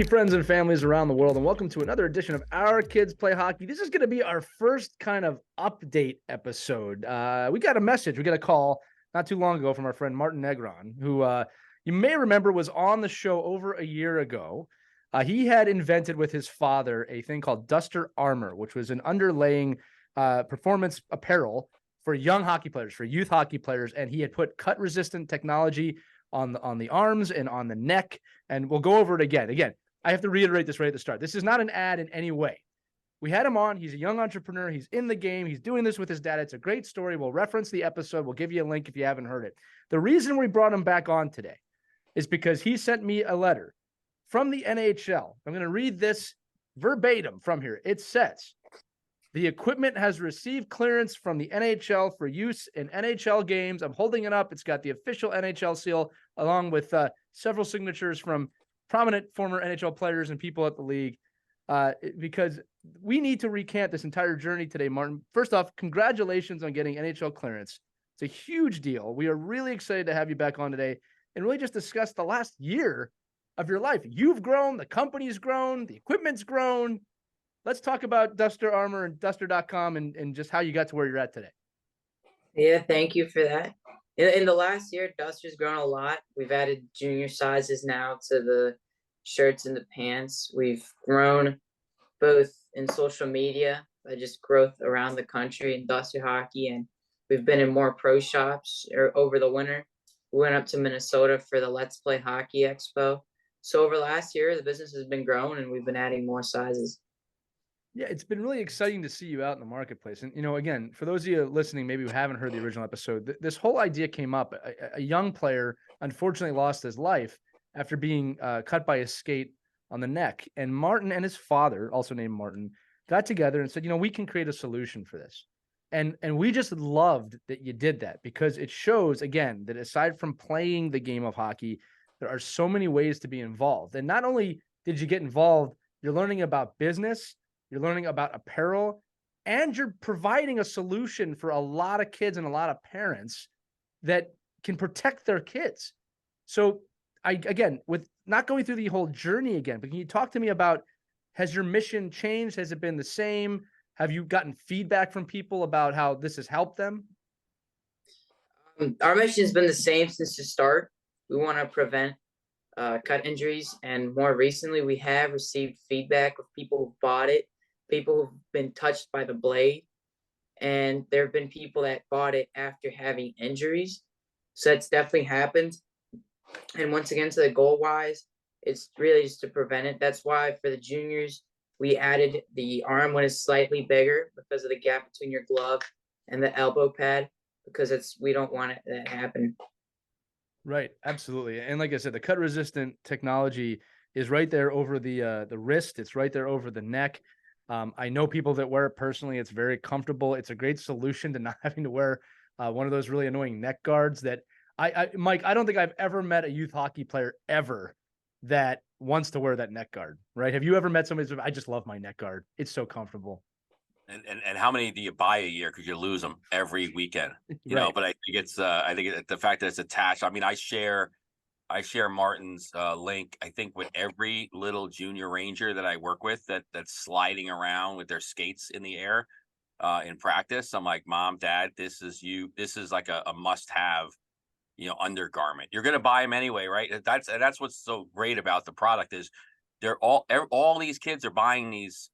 hockey friends and families around the world, and welcome to another edition of Our Kids Play Hockey. This is going to be our first kind of update episode. We got a message, we got a call not too long ago from our friend Martin Negron, who you may remember was on the show over a year ago. He had invented with his father a thing called Duzter Armor, which was an underlaying performance apparel for young hockey players, for youth hockey players, and he had put cut-resistant technology on the arms and on the neck, and we'll go over it again. Again, I have to reiterate this right at the start. This is not an ad in any way. We had him on. He's a young entrepreneur. He's in the game. He's doing this with his dad. It's a great story. We'll reference the episode. We'll give you a link if you haven't heard it. The reason we brought him back on today is because he sent me a letter from the NHL. I'm going to read this verbatim from here. It says, the equipment has received clearance from the NHL for use in NHL games. I'm holding it up. It's got the official NHL seal, along with several signatures from prominent former NHL players and people at the league, because we need to recant this entire journey today, Martin. First off, congratulations on getting NHL clearance. It's a huge deal. We are really excited to have you back on today and really just discuss the last year of your life. You've grown, the company's grown, the equipment's grown. Let's talk about Duzter Armor and Duzter.com and just how you got to where you're at today. Yeah, thank you for that. In the last year, Duzter's grown a lot. We've added junior sizes now to the shirts and the pants. We've grown both in social media, by just growth around the country in Duzter hockey, and we've been in more pro shops over the winter. We went up to Minnesota for the Let's Play Hockey Expo. So over the last year, the business has been growing, and we've been adding more sizes. Yeah, it's been really exciting to see you out in the marketplace. And, again, for those of you listening, maybe who haven't heard the original episode, this whole idea came up. A young player unfortunately lost his life after being cut by a skate on the neck. And Martin and his father, also named Martin, got together and said, we can create a solution for this. And we just loved that you did that, because it shows, again, that aside from playing the game of hockey, there are so many ways to be involved. And not only did you get involved, you're learning about business, you're learning about apparel, and you're providing a solution for a lot of kids and a lot of parents that can protect their kids. So again, with not going through the whole journey again, but can you talk to me about, has your mission changed? Has it been the same? Have you gotten feedback from people about how this has helped them? Our mission has been the same since the start. We want to prevent cut injuries, and more recently, we have received feedback of people who bought it, people who've been touched by the blade, and there have been people that bought it after having injuries. So that's definitely happened. And once again, to the goal wise, it's really just to prevent it. That's why for the juniors, we added the arm when it's slightly bigger because of the gap between your glove and the elbow pad, because we don't want it to happen. Right, absolutely. And like I said, the cut resistant technology is right there over the wrist. It's right there over the neck. I know people that wear it personally. It's very comfortable. It's a great solution to not having to wear one of those really annoying neck guards that Mike, I don't think I've ever met a youth hockey player ever that wants to wear that neck guard, right? Have you ever met somebody who's, I just love my neck guard. It's so comfortable. And how many do you buy a year? Because you lose them every weekend, you know. But I think it's the fact that it's attached. I mean, I share Martin's link. I think with every little junior ranger that I work with that's sliding around with their skates in the air in practice. I'm like, Mom, Dad, this is like a must-have, undergarment. You're gonna buy them anyway, right? That's what's so great about the product is they're all these kids are buying these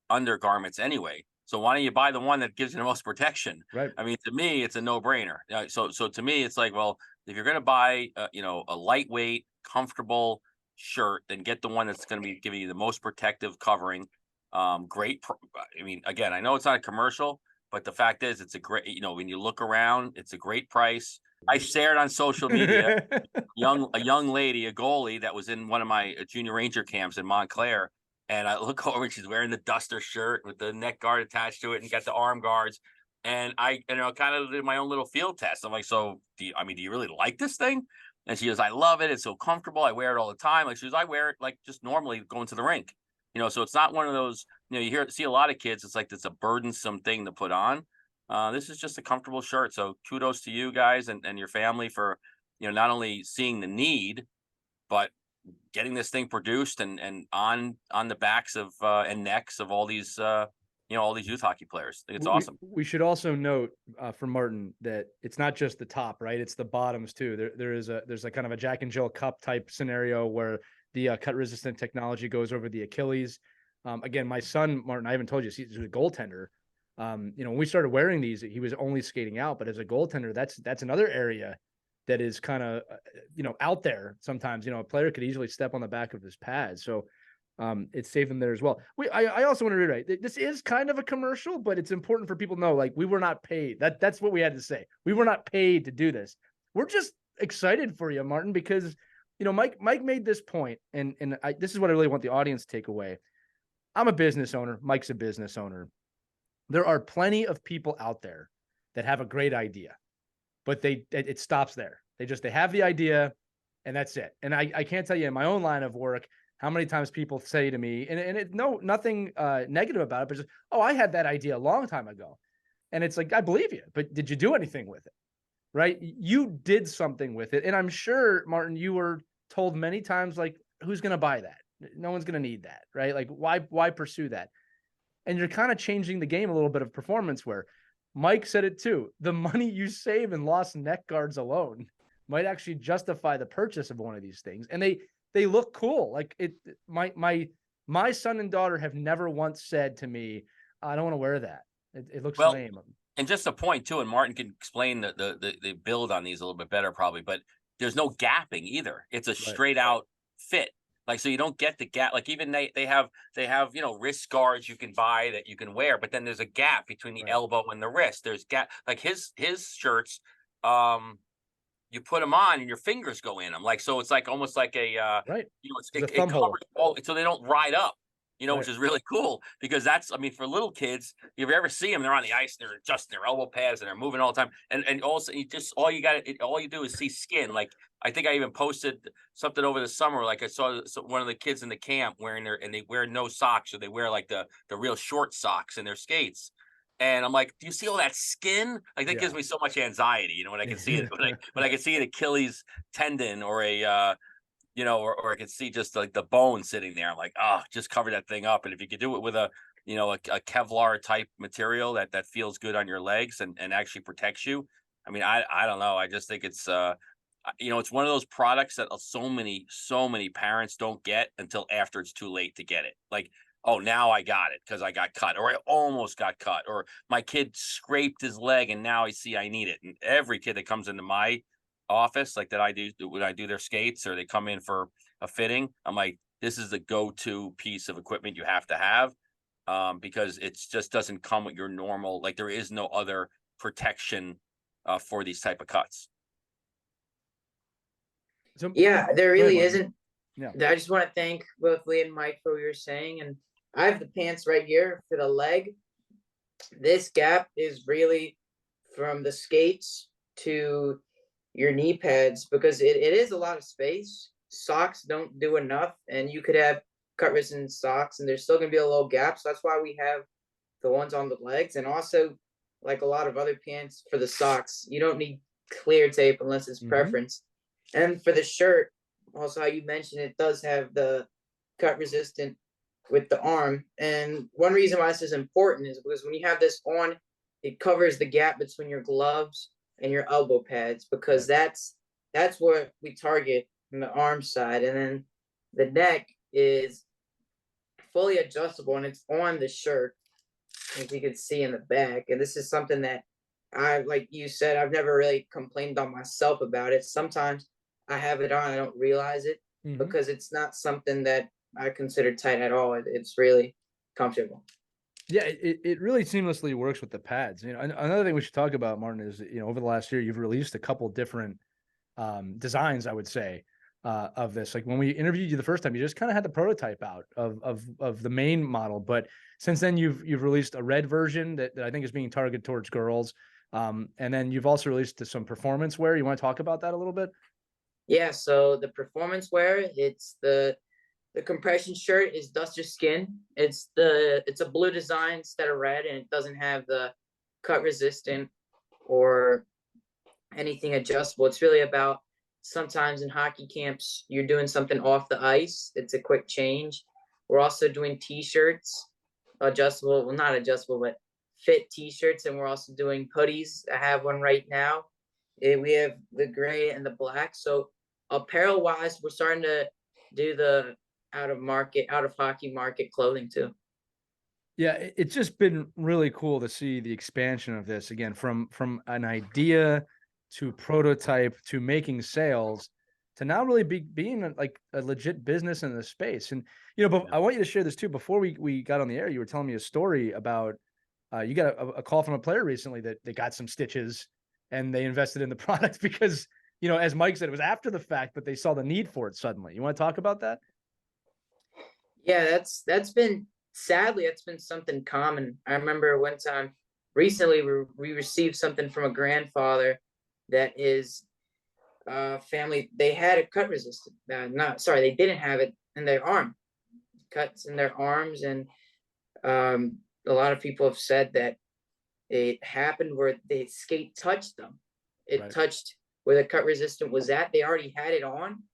undergarments anyway. So why don't you buy the one that gives you the most protection? Right. I mean, to me, it's a no-brainer. So to me, it's like, well, if you're going to buy, a lightweight, comfortable shirt, then get the one that's going to be giving you the most protective covering. Great. I mean, again, I know it's not a commercial, but the fact is, it's a great. When you look around, it's a great price. I shared on social media a young lady, a goalie that was in one of my junior ranger camps in Montclair. And I look over and she's wearing the Duzter shirt with the neck guard attached to it and got the arm guards. And I, kind of did my own little field test. I'm like, so do you really like this thing? And she goes, I love it. It's so comfortable. I wear it all the time. Like she goes, I wear it like just normally going to the rink, so it's not one of those, you see a lot of kids. It's like, it's a burdensome thing to put on. This is just a comfortable shirt. So kudos to you guys and your family for, not only seeing the need, but getting this thing produced and on the backs of and necks of all these all these youth hockey players. I think it's awesome. We should also note for Martin that it's not just the top, right? It's the bottoms too. There's a kind of a Jack and Jill Cup type scenario where the cut resistant technology goes over the Achilles. Again, my son Martin, I haven't told you, he's a goaltender. When we started wearing these, he was only skating out, but as a goaltender, that's another area that is kind of, out there sometimes. A player could easily step on the back of his pad. So it's safe in there as well. I also want to reiterate, this is kind of a commercial, but it's important for people to know, like, we were not paid. That's what we had to say. We were not paid to do this. We're just excited for you, Martin, because, Mike made this point, and this is what I really want the audience to take away. I'm a business owner. Mike's a business owner. There are plenty of people out there that have a great idea, but it stops there. They have the idea and that's it. And I can't tell you in my own line of work how many times people say to me, and nothing negative about it, but just, oh, I had that idea a long time ago. And it's like, I believe you, but did you do anything with it? Right? You did something with it. And I'm sure, Martin, you were told many times, like, who's going to buy that? No one's going to need that, right? Like, why pursue that? And you're kind of changing the game a little bit of performance where Mike said it too. The money you save in lost neck guards alone might actually justify the purchase of one of these things. And they look cool. Like my son and daughter have never once said to me, I don't want to wear that. It looks lame. And just a point too, and Martin can explain the build on these a little bit better probably, but there's no gapping either. It's a straight out fit. Like, so you don't get the gap. Like, even they have wrist guards you can buy that you can wear, but then there's a gap between the elbow and the wrist. There's gap. Like his shirts, you put them on and your fingers go in them. Like, so it's like almost like a it covers all, so they don't ride up. Which is really cool because for little kids, if you ever see them, they're on the ice, they're adjusting their elbow pads and they're moving all the time. And also all you do is see skin. Like, I think I even posted something over the summer. Like, I saw one of the kids in the camp and they wear no socks, or they wear like the real short socks in their skates. And I'm like, do you see all that skin? Like, that gives me so much anxiety, when I can see it, when I can see an Achilles tendon or a, or I could see just like the bone sitting there. I'm like, just cover that thing up. And if you could do it with a Kevlar type material that feels good on your legs and actually protects you. I don't know. I just think it's, it's one of those products that so many parents don't get until after it's too late to get it. Like, oh, now I got it because I got cut, or I almost got cut, or my kid scraped his leg and now I see I need it. And every kid that comes into my office, like that I do when I do their skates, or they come in for a fitting, I'm like, this is the go-to piece of equipment you have to have, because it just doesn't come with your normal, like, there is no other protection for these type of cuts. So there really isn't. I just want to thank both Lee and Mike for what you're saying. And I have the pants right here for the leg. This gap is really from the skates to your knee pads, because it is a lot of space. Socks don't do enough, and you could have cut resistant socks and there's still going to be a little gap. So that's why we have the ones on the legs. And also, like a lot of other pants, for the socks, you don't need clear tape unless it's preference. And for the shirt, also, how you mentioned, it does have the cut resistant with the arm. And one reason why this is important is because when you have this on, it covers the gap between your gloves and your elbow pads, because that's what we target from the arm side. And then the neck is fully adjustable, and it's on the shirt, as you can see in the back. And this is something that like you said, I've never really complained on myself about it. Sometimes I have it on, I don't realize it, because it's not something that I consider tight at all. It's really comfortable. Yeah, it really seamlessly works with the pads. Another thing we should talk about, Martin, is, over the last year, you've released a couple different designs, I would say, of this. Like, when we interviewed you the first time, you just kind of had the prototype out of the main model. But since then, you've released a red version that I think is being targeted towards girls. And then you've also released some performance wear. You want to talk about that a little bit? Yeah, so the performance wear, it's the compression shirt is Duzter skin. It's a blue design instead of red, and it doesn't have the cut resistant or anything adjustable. It's really about sometimes in hockey camps, you're doing something off the ice. It's a quick change. We're also doing t-shirts, adjustable, well, not adjustable, but fit t-shirts. And we're also doing hoodies. I have one right now. We have the gray and the black. So apparel wise, we're starting to do the out of hockey market clothing too. Yeah, it's just been really cool to see the expansion of this again from an idea to prototype to making sales to now really being like a legit business in the space. And but I want you to share this too. Before we got on the air, you were telling me a story about you got a call from a player recently that they got some stitches and they invested in the product because as Mike said, it was after the fact, but they saw the need for it suddenly. You want to talk about that? Yeah, that's been sadly that's been something common. I remember one time recently we received something from a grandfather that is family. They had a cut resistant. They didn't have it in their arm, cuts in their arms, and a lot of people have said that it happened where the skate touched them. It Right. touched where the cut resistant was at. They already had it on,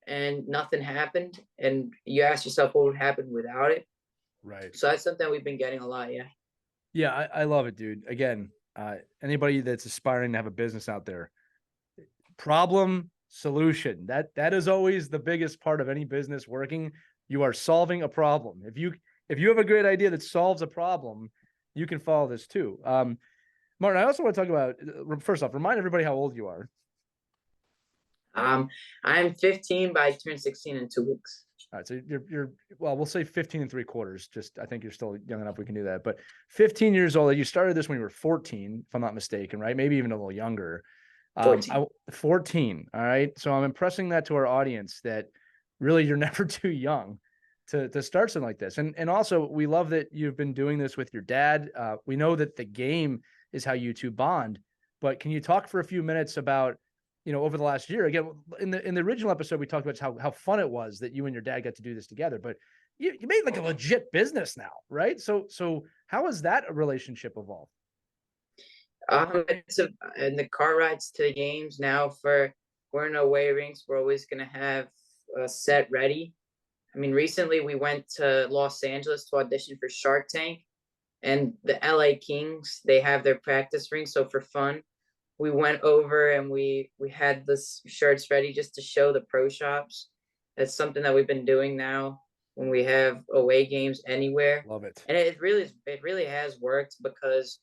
and nothing happened. And you ask yourself what would happen without it. Right. So that's something we've been getting a lot. Yeah. Yeah, I love it, dude. Again, anybody that's aspiring to have a business out there, problem solution. That is always the biggest part of any business working. You are solving a problem. If you have a great idea that solves a problem, you can follow this too. Martin, I also want to talk about first off, remind everybody how old you are. I'm 15, but I turn 16 in 2 weeks. All right, so you're well, we'll say 15 and 3/4. Just I think you're still young enough we can do that. But 15 years old, you started this when you were 14, if I'm not mistaken, right? Maybe even a little younger. 14. 14. All right. So I'm impressing that to our audience that really you're never too young to start something like this. And also we love that you've been doing this with your dad. We know that the game is how you two bond, but can you talk for a few minutes about over the last year? Again, in the original episode, we talked about how fun it was that you and your dad got to do this together, but you made like a legit business now, right? So how has that relationship evolved? It's and the car rides to the games now we're in away rinks. We're always going to have a set ready. I mean, recently we went to Los Angeles to audition for Shark Tank, and the LA Kings, they have their practice rink. So for fun, we went over and we had the shirts ready just to show the pro shops. That's something that we've been doing now when we have away games anywhere. Love it. And it really has worked because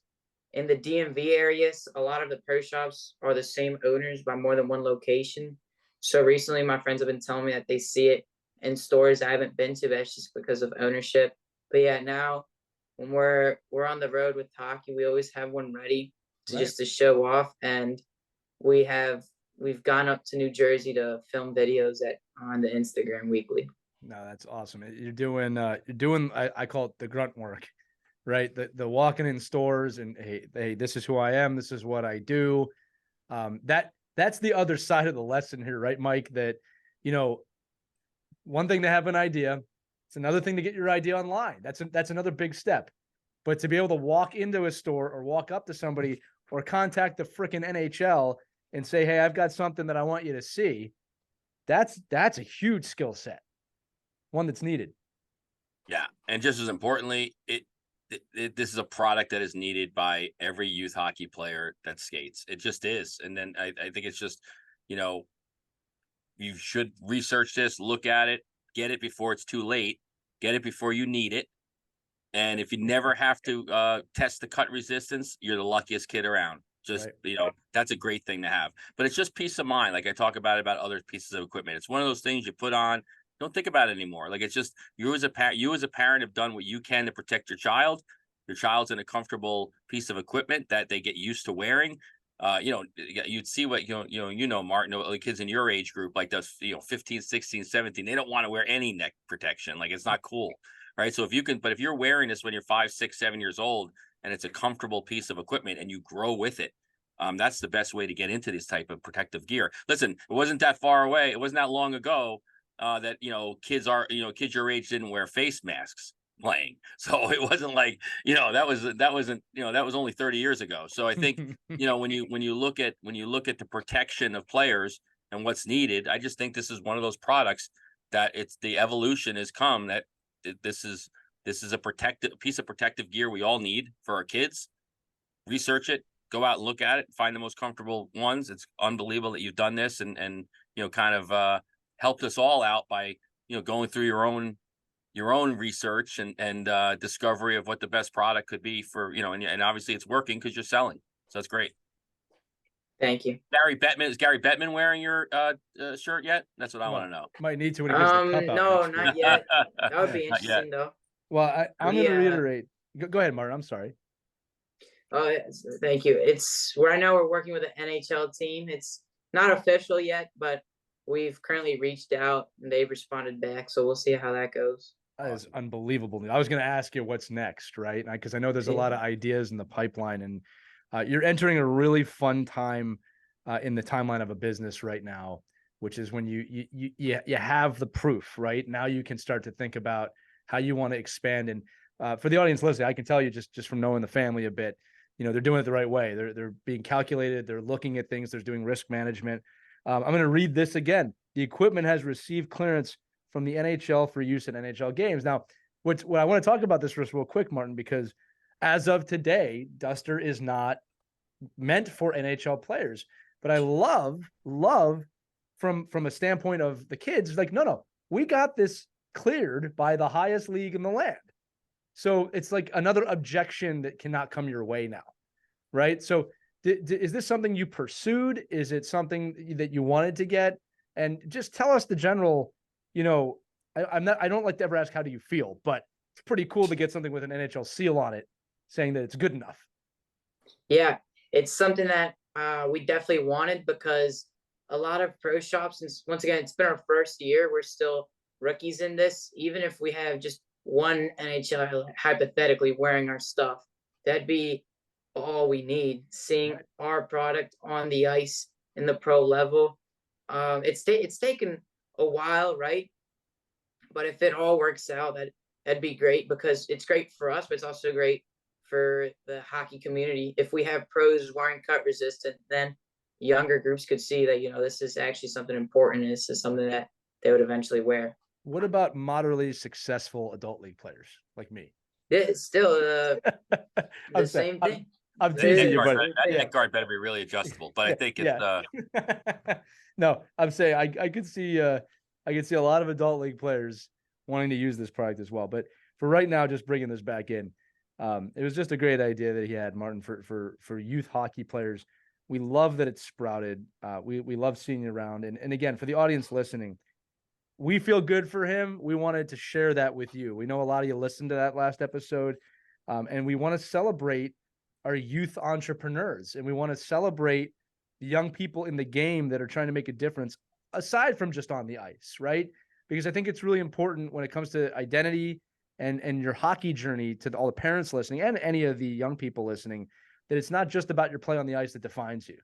in the DMV areas, a lot of the pro shops are the same owners by more than one location. So recently my friends have been telling me that they see it in stores I haven't been to, but it's just because of ownership. But yeah, now when we're on the road with hockey, we always have one ready to just to show off. And we've gone up to New Jersey to film videos on the Instagram weekly. No, that's awesome. You're doing I call it the grunt work, right? The walking in stores and hey, this is who I am, this is what I do. That's the other side of the lesson here, right, Mike? That one thing to have an idea, it's another thing to get your idea online. That's another big step. But to be able to walk into a store or walk up to somebody or contact the freaking NHL and say, hey, I've got something that I want you to see, that's a huge skill set, one that's needed. Yeah, and just as importantly, this is a product that is needed by every youth hockey player that skates. It just is. And then I think it's just, you should research this, look at it, get it before it's too late, get it before you need it. And if you never have to test the cut resistance, you're the luckiest kid around. Just, right. That's a great thing to have. But it's just peace of mind. Like I talk about other pieces of equipment. It's one of those things you put on, don't think about it anymore. Like it's just you as a parent have done what you can to protect your child. Your child's in a comfortable piece of equipment that they get used to wearing. You'd see what Martin, the kids in your age group, like those 15, 16, 17, they don't want to wear any neck protection. Like it's not cool. Right. So if you're wearing this when you're 5, 6, 7 years old and it's a comfortable piece of equipment and you grow with it, that's the best way to get into this type of protective gear. Listen, it wasn't that far away. It wasn't that long ago that, kids your age didn't wear face masks playing. So it wasn't like, that was only 30 years ago. So I think, when you look at the protection of players, and what's needed. I just think this is one of those products that it's the evolution has come that this is a piece of protective gear we all need for our kids. Research it, go out and look at it, find the most comfortable ones. It's unbelievable that you've done this and kind of helped us all out by going through your own research and discovery of what the best product could be for and obviously it's working because you're selling, so that's great. Thank you. Is Gary Bettman wearing your shirt yet? That's what I want to know. Might need to when he gets the cup out no, next not week. yet. That would be interesting though. Well, I'm going to reiterate. Go ahead, Martin. I'm sorry. Oh, yes, thank you. It's right now we're working with an NHL team. It's not official yet, but we've currently reached out and they've responded back. So we'll see how that goes. That is unbelievable. I was going to ask you what's next, right? Because I know there's a lot of ideas in the pipeline, and you're entering a really fun time in the timeline of a business right now, which is when you have the proof, right? Now you can start to think about how you want to expand. And for the audience listening, I can tell you just from knowing the family a bit, they're doing it the right way. They're being calculated. They're looking at things. They're doing risk management. I'm going to read this again. The equipment has received clearance from the NHL for use in NHL games. Now, what I want to talk about this real quick, Martin, because as of today, Duzter is not meant for NHL players. But I love from a standpoint of the kids, like, no, we got this cleared by the highest league in the land. So it's like another objection that cannot come your way now, right? So is this something you pursued? Is it something that you wanted to get? And just tell us the general, I don't like to ever ask, how do you feel? But it's pretty cool to get something with an NHL seal on it saying that it's good enough. Yeah, it's something that we definitely wanted because a lot of pro shops, and once again, it's been our first year. We're still rookies in this. Even if we have just one NHL hypothetically wearing our stuff, that'd be all we need. Seeing our product on the ice in the pro level, it's taken a while, right? But if it all works out, that'd be great because it's great for us, but it's also great for the hockey community. If we have pros wearing cut resistant, then younger groups could see that this is actually something important. This is something that they would eventually wear. What about moderately successful adult league players like me? It's still the same thing. I'm teasing you, but that guard better be really adjustable. But I think it's no. I'm saying I could see a lot of adult league players wanting to use this product as well. But for right now, just bringing this back in, it was just a great idea that he had, Martin, for youth hockey players. We love that it's sprouted. We love seeing it around. And again, for the audience listening, we feel good for him. We wanted to share that with you. We know a lot of you listened to that last episode, and we want to celebrate our youth entrepreneurs, and we want to celebrate the young people in the game that are trying to make a difference aside from just on the ice, right? Because I think it's really important when it comes to identity and your hockey journey, to all the parents listening and any of the young people listening, that it's not just about your play on the ice that defines you,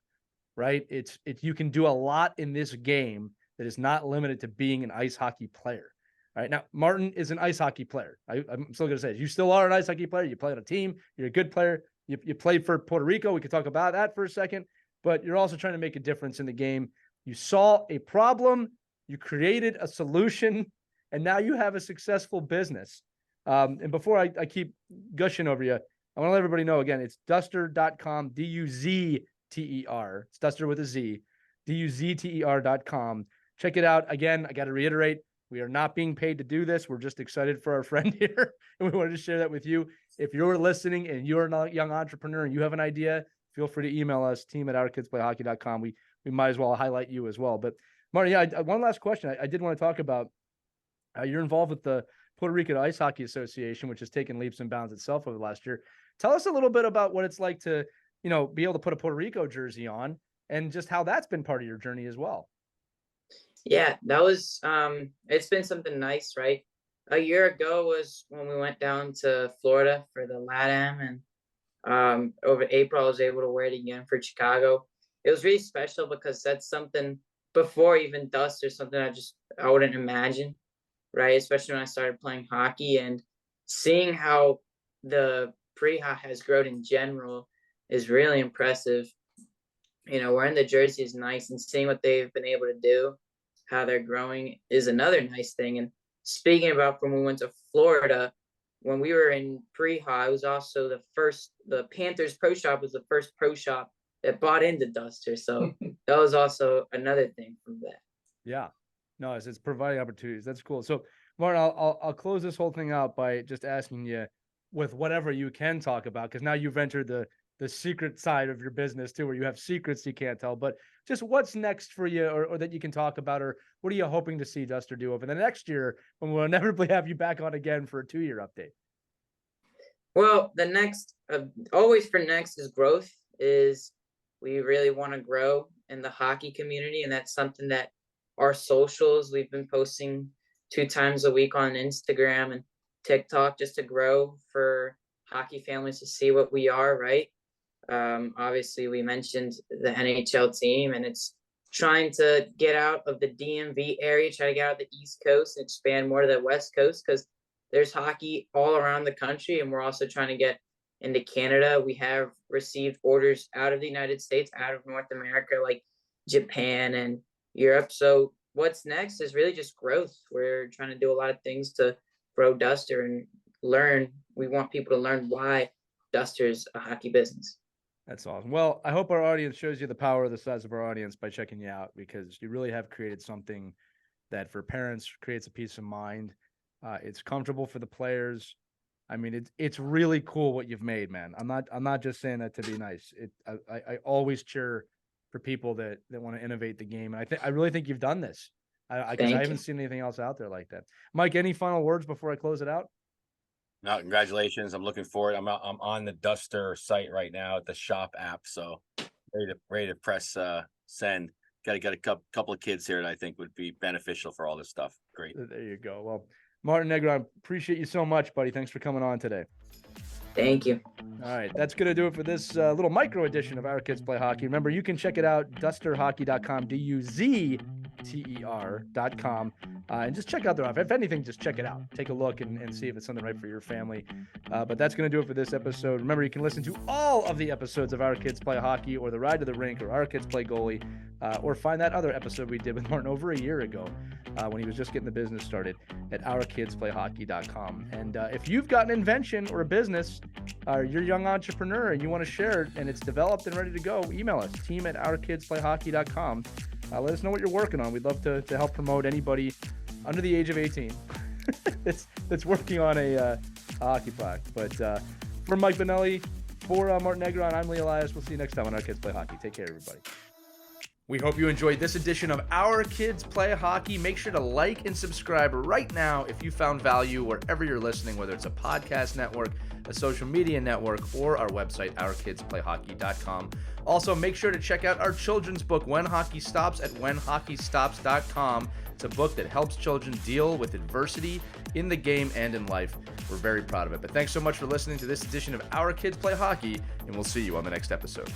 right? It's you can do a lot in this game that is not limited to being an ice hockey player. All right. Now, Martin is an ice hockey player. I'm still going to say, you still are an ice hockey player. You play on a team. You're a good player. You played for Puerto Rico. We could talk about that for a second, but you're also trying to make a difference in the game. You saw a problem, you created a solution, and now you have a successful business. And before I keep gushing over you, I want to let everybody know again, it's Duzter.com, Duzter. It's Duzter with a Z, Duzter.com. Check it out. Again, I got to reiterate, we are not being paid to do this. We're just excited for our friend here, and we wanted to share that with you. If you're listening and you're a young entrepreneur and you have an idea, feel free to email us, team@ourkidsplayhockey.com. We might as well highlight you as well. But Martin, one last question. I did want to talk about, you're involved with the Puerto Rican Ice Hockey Association, which has taken leaps and bounds itself over the last year. Tell us a little bit about what it's like to, be able to put a Puerto Rico jersey on, and just how that's been part of your journey as well. Yeah, that was, it's been something nice, right? A year ago was when we went down to Florida for the LATAM, and over April, I was able to wear it again for Chicago. It was really special because that's something before even Dust or something I wouldn't imagine, right? Especially when I started playing hockey, and seeing how the pre-hockey has grown in general is really impressive. wearing the jersey is nice, and seeing what they've been able to do, how they're growing is another nice thing. And speaking about when we went to Florida, when we were in pre-high, it was also the Panthers pro shop was the first pro shop that bought into Duzter. So that was also another thing from that. Yeah, no, it's providing opportunities. That's cool. So Martin, I'll close this whole thing out by just asking you with whatever you can talk about, because now you've entered the secret side of your business too, where you have secrets you can't tell, but just what's next for you, or that you can talk about, or what are you hoping to see Duzter do over the next year when we'll inevitably have you back on again for a 2-year update? Well, the next, always for next is growth. Is we really want to grow in the hockey community, and that's something that our socials, we've been posting 2 times a week on Instagram and TikTok, just to grow for hockey families to see what we are, right? Obviously, we mentioned the NHL team, and it's trying to get out of the DMV area, try to get out of the East Coast and expand more to the West Coast, because there's hockey all around the country, and we're also trying to get into Canada. We have received orders out of the United States, out of North America, like Japan and Europe. So what's next is really just growth. We're trying to do a lot of things to grow Duzter and learn. We want people to learn why Duzter's a hockey business. That's awesome. Well, I hope our audience shows you the power of the size of our audience by checking you out, because you really have created something that for parents creates a peace of mind. It's comfortable for the players. I mean, it's really cool what you've made, man. I'm not just saying that to be nice. I always cheer for people that want to innovate the game, and I really think you've done this. I haven't seen anything else out there like that. Mike, any final words before I close it out? No, congratulations. I'm looking forward. I'm on the Duzter site right now at the shop app, so ready to press send. Got to get a couple of kids here that I think would be beneficial for all this stuff. Great. There you go. Well, Martin Negron, appreciate you so much, buddy. Thanks for coming on today. Thank you. All right, that's going to do it for this little micro edition of Our Kids Play Hockey. Remember, you can check it out, duzterhockey.com, DUZTER.com, and just check out their offer. If anything, just check it out. Take a look and see if it's something right for your family. But that's going to do it for this episode. Remember, you can listen to all of the episodes of Our Kids Play Hockey, or The Ride to the Rink, or Our Kids Play Goalie, or find that other episode we did with Martin over a year ago when he was just getting the business started at ourkidsplayhockey.com. And if you've got an invention or a business, or you're a young entrepreneur and you want to share it and it's developed and ready to go, email us, team@ourkidsplayhockey.com. Let us know what you're working on. We'd love to help promote anybody under the age of 18 that's working on a hockey product. But for Mike Benelli, for Martin Negron, I'm Lee Elias. We'll see you next time on Our Kids Play Hockey. Take care, everybody. We hope you enjoyed this edition of Our Kids Play Hockey. Make sure to like and subscribe right now if you found value wherever you're listening, whether it's a podcast network, a social media network, or our website, ourkidsplayhockey.com. Also, make sure to check out our children's book, When Hockey Stops, at whenhockeystops.com. It's a book that helps children deal with adversity in the game and in life. We're very proud of it. But thanks so much for listening to this edition of Our Kids Play Hockey, and we'll see you on the next episode.